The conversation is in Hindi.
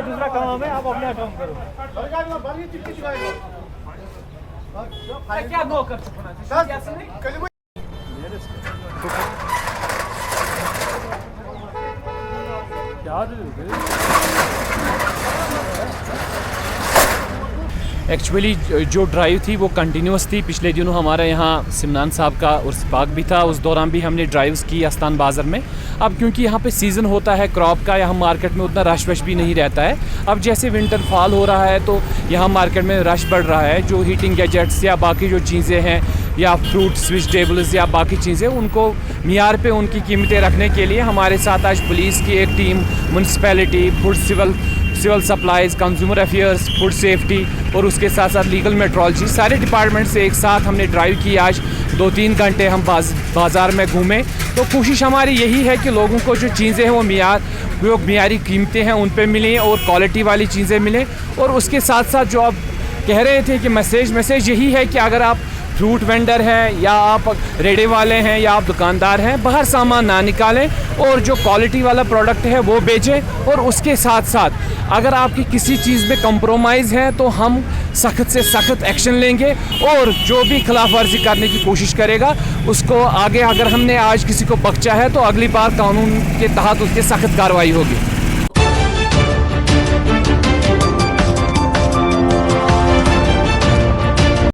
दूसरा काम है, आप अपना काम करो। क्या नो कर सकना एक्चुअली जो ड्राइव थी वो कंटिन्यूस थी। पिछले दिनों हमारे यहाँ सिमनान साहब का उर्स पाक भी था, उस दौरान भी हमने ड्राइव्स की आस्तान बाज़ार में। अब क्योंकि यहाँ पे सीज़न होता है क्रॉप का, यहाँ मार्केट में उतना रश वश भी नहीं रहता है। अब जैसे विंटर फॉल हो रहा है तो यहाँ मार्केट में रश बढ़ रहा है। जो हीटिंग गैजेट्स या बाकी जो चीज़ें हैं या फ्रूट्स वेजिटेबल्स या बाकी चीज़ें, उनको मियार पे उनकी कीमतें रखने के लिए हमारे साथ आज पुलिस की एक team, municipality, food civil supplies, consumer affairs, food safety और उसके साथ साथ लीगल मेट्रोलॉजी, सारे डिपार्टमेंट से एक साथ हमने ड्राइव की। आज 2-3 घंटे हम बाज़ार में घूमे। तो कोशिश हमारी यही है कि लोगों को जो चीज़ें हैं वो मियारी कीमतें हैं उन पे मिलें और क्वालिटी वाली चीज़ें मिलें। और उसके साथ साथ जो आप कह रहे थे कि मैसेज यही है कि अगर आप फ्रूट वेंडर हैं या आप रेडे वाले हैं या आप दुकानदार हैं, बाहर सामान ना निकालें और जो क्वालिटी वाला प्रोडक्ट है वो बेचें। और उसके साथ साथ अगर आपकी किसी चीज़ में कंप्रोमाइज़ है तो हम सख्त से सख्त एक्शन लेंगे और जो भी खिलाफ वर्जी करने की कोशिश करेगा उसको आगे, अगर हमने आज किसी को बख्शा है तो अगली बार कानून के तहत उसकी सख्त कार्रवाई होगी।